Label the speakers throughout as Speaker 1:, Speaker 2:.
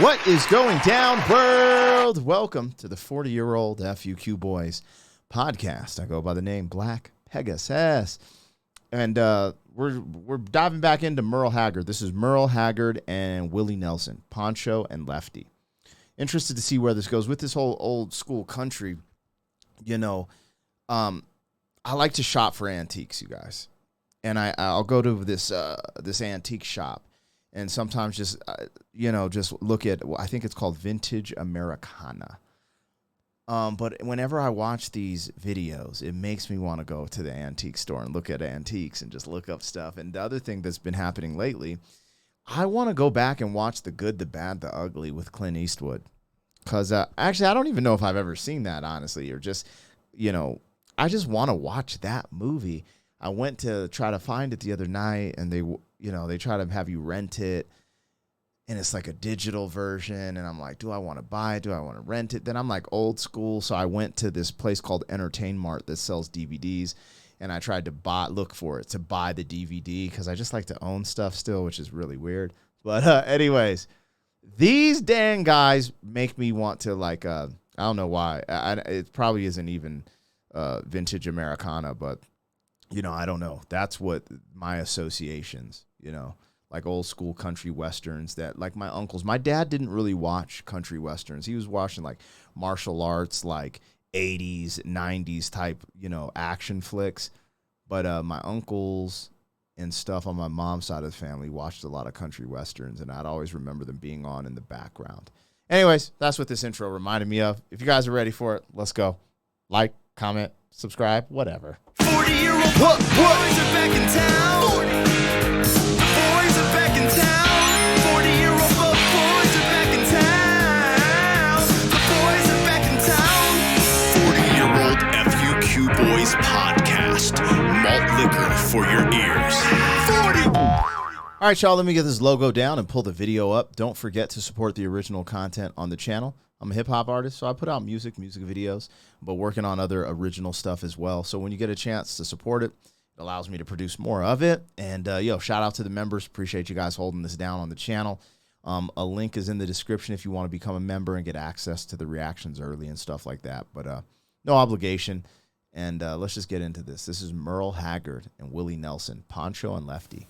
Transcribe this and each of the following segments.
Speaker 1: What is going down, world? Welcome to the 40-year-old FUQ Boys podcast. I go by the name Black Pegasus. And we're diving back into Merle Haggard. This is Merle Haggard and Willie Nelson, Pancho and Lefty. Interested to see where this goes with this whole old school country. You know, I like to shop for antiques, you guys, and I'll go to this antique shop, and sometimes just look at, I think it's called Vintage Americana. But whenever I watch these videos, it makes me want to go to the antique store and look at antiques and just look up stuff. And the other thing that's been happening lately, I want to go back and watch The Good, the Bad, the Ugly with Clint Eastwood. Because actually, I don't even know if I've ever seen that, honestly, or just, I just want to watch that movie. I went to try to find it the other night, and they try to have you rent it, and it's like a digital version, and I'm like, do I want to buy it? Do I want to rent it? Then I'm like old school, so I went to this place called Entertain Mart that sells DVDs, and I tried to buy the DVD, because I just like to own stuff still, which is really weird. But anyways, these dang guys make me want to, like, I don't know why. It probably isn't even Vintage Americana, but, I don't know. That's what my associations, like old school country westerns that, like, my dad didn't really watch country westerns. He was watching, like, martial arts, like 80s, 90s type, action flicks. But my uncles and stuff on my mom's side of the family watched a lot of country westerns, and I'd always remember them being on in the background. Anyways, that's what this intro reminded me of. If you guys are ready for it, let's go. Like, comment, subscribe, whatever.
Speaker 2: 40-year-old boys are back in town. 40. The boys are back in town. 40-year-old boys are back in town. The boys are back in town. 40-year-old FUQ Boys podcast. Malt liquor for your ears. 40.
Speaker 1: All right, y'all, let me get this logo down and pull the video up. Don't forget to support the original content on the channel. I'm a hip-hop artist, so I put out music videos, but working on other original stuff as well. So when you get a chance to support it, it allows me to produce more of it. And, shout out to the members. Appreciate you guys holding this down on the channel. A link is in the description if you want to become a member and get access to the reactions early and stuff like that. But no obligation. And let's just get into this. This is Merle Haggard and Willie Nelson, Pancho and Lefty.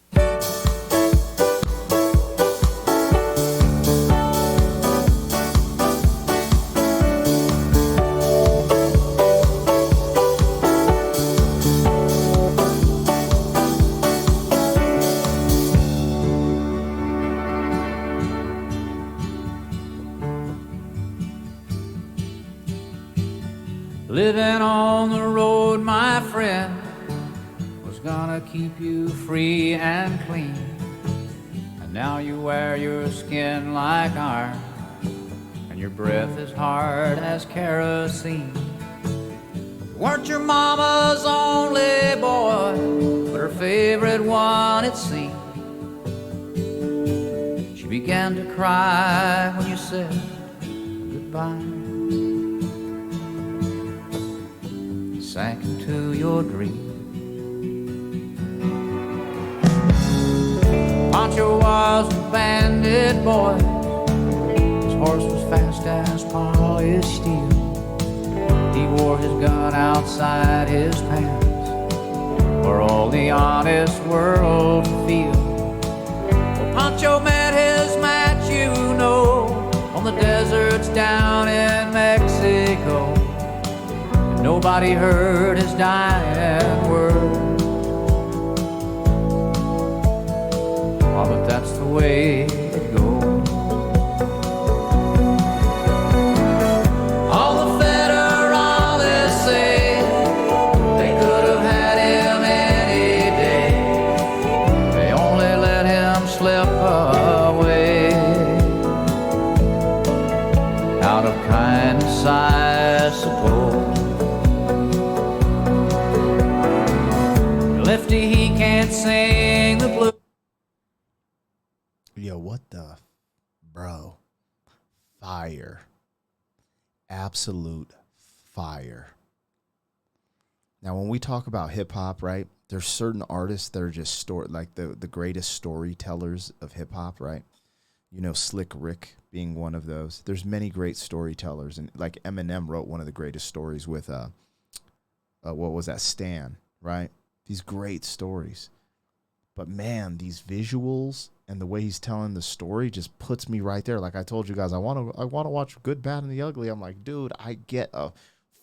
Speaker 3: Living on the road, my friend, was gonna keep you free and clean. And now you wear your skin like iron, and your breath is hard as kerosene. You weren't your mama's only boy, but her favorite one, it seemed. She began to cry when you said goodbye. Sank into your dream. Pancho was a bandit boy. His horse was fast as polished steel. He wore his gun outside his pants for all the honest world to feel. Well, Pancho met his match, on the deserts down in Mexico. Nobody heard his dying word. Oh, but that's the way it goes. All the federales say they could have had him any day. They only let him slip away. Out of kindness, I suppose. Lefty, he can't sing the blues.
Speaker 1: Yo, what the, bro? Fire. Absolute fire. Now, when we talk about hip hop, right, there's certain artists that are just the greatest storytellers of hip hop, right? Slick Rick being one of those. There's many great storytellers, and like Eminem wrote one of the greatest stories with what was that, Stan, right? These great stories. But man, these visuals and the way he's telling the story just puts me right there. Like I told you guys, I want to watch Good, Bad, and the Ugly. I'm like, dude, I get a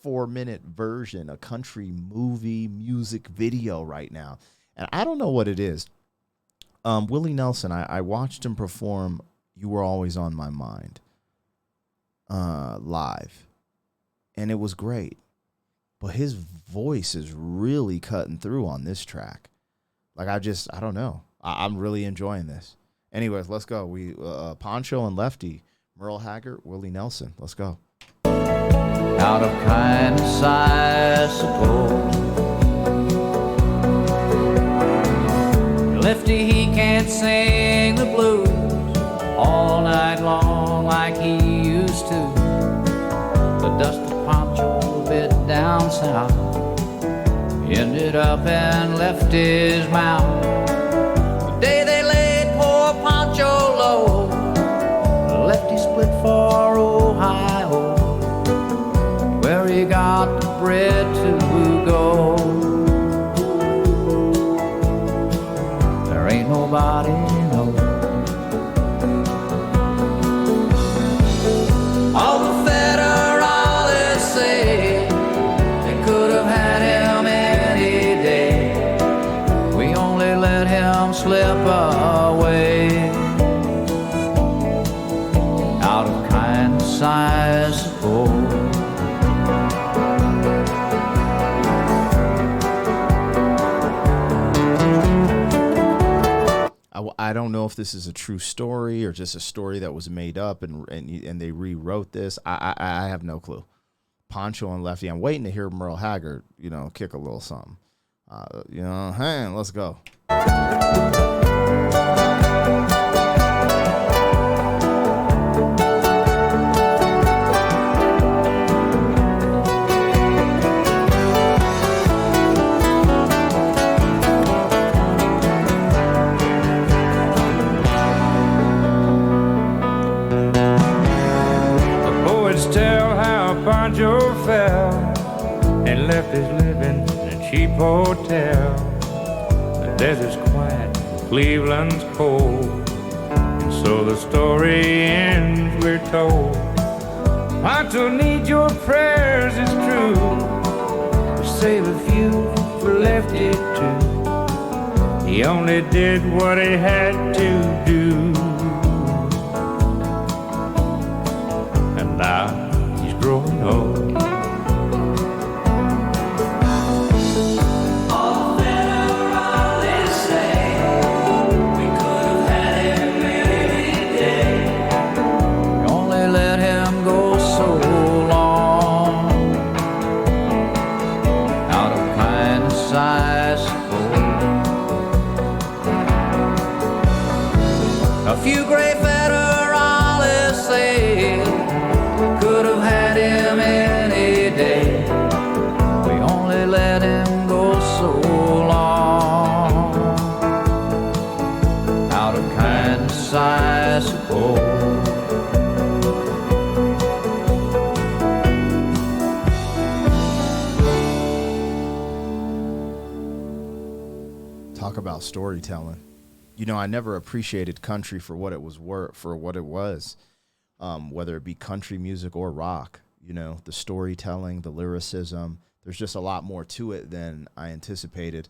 Speaker 1: 4-minute version, a country movie music video right now. And I don't know what it is. Willie Nelson, I watched him perform You Were Always on My Mind live. And it was great. But his voice is really cutting through on this track. Like, I don't know. I'm really enjoying this. Anyways, let's go. We Pancho and Lefty, Merle Haggard, Willie Nelson. Let's go.
Speaker 3: Out of kindness, I suppose. Lefty, he can't sing the blues all night long like he used to. The dust of Pancho a bit down south ended up and left his mouth. The day they laid poor Pancho low, Lefty split for Ohio, where he got the bread to go. There ain't nobody knows. All the federales say they could have had him any day. We only let him slip away. Out of kindness, I suppose.
Speaker 1: I don't know if this is a true story or just a story that was made up and they rewrote this. I have no clue. Pancho and Lefty. I'm waiting to hear Merle Haggard, kick a little something. Hey, let's go.
Speaker 4: Pancho fell and left his living in a cheap hotel. The desert's quiet, Cleveland's cold, and so the story ends, we're told. Pancho needs your prayers, it's true, to save a few for Lefty too. He only did what he had to do, and now growing old.
Speaker 2: All the federales say we could have had him any day.
Speaker 3: We only let him go so long. Out of kindness, I suppose. A few great federales say could have had him any day. We only let him go so long. Out of kindness, I suppose.
Speaker 1: Talk about storytelling. I never appreciated country for what it was whether it be country music or rock, the storytelling, the lyricism. There's just a lot more to it than I anticipated.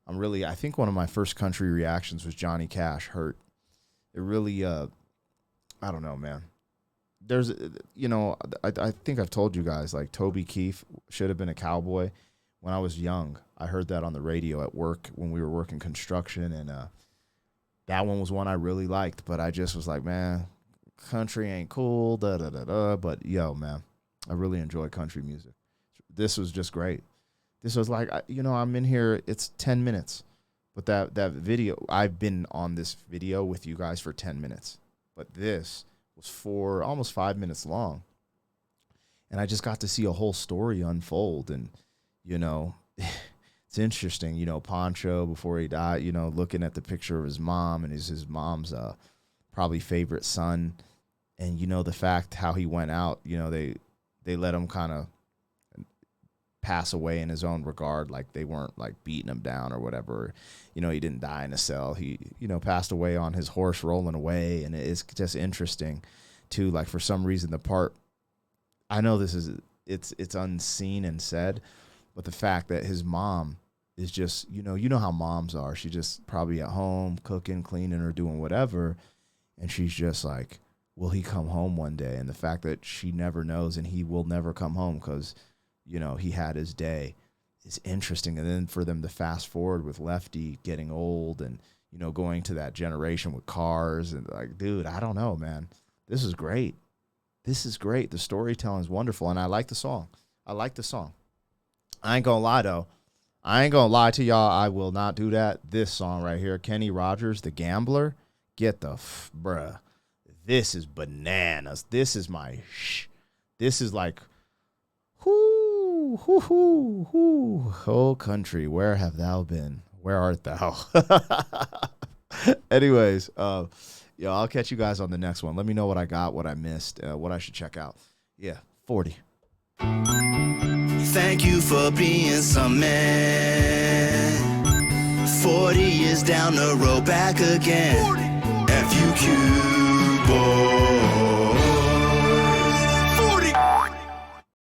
Speaker 1: I think one of my first country reactions was Johnny Cash, Hurt. It really, I don't know, man. There's, I think I've told you guys, like Toby Keith should have been a cowboy. When I was young, I heard that on the radio at work when we were working construction, and that one was one I really liked, but I just was like, man, country ain't cool, but yo, man, I really enjoy country music. This was just great. This was like, I'm in here, it's 10 minutes, but that video, I've been on this video with you guys for 10 minutes, but this was almost 5 minutes long, and I just got to see a whole story unfold, and it's interesting, Pancho, before he died, looking at the picture of his mom, and his mom's probably favorite son. And, you know, the fact how he went out, you know, they let him kind of pass away in his own regard. Like they weren't like beating him down or whatever. You know, he didn't die in a cell. He, you know, passed away on his horse rolling away. And it's just interesting too. Like for some reason, the part, I know this is, it's unseen and said, but the fact that his mom is just, you know how moms are. She's just probably at home cooking, cleaning, or doing whatever. And she's just like, will he come home one day? And the fact that she never knows and he will never come home because, you know, he had his day is interesting. And then for them to fast forward with Lefty getting old and, you know, going to that generation with cars and like, dude, I don't know, man. This is great. This is great. The storytelling is wonderful. And I like the song. I ain't gonna lie, though. I ain't gonna lie to y'all. I will not do that. This song right here, Kenny Rogers, The Gambler, get the bruh. This is bananas. This is my This is like, oh country, where have thou been? Where art thou? Anyways, I'll catch you guys on the next one. Let me know what I got, what I missed, what I should check out. Yeah, 40.
Speaker 2: Thank you for being some man. 40 years down the road, back again. FUQ.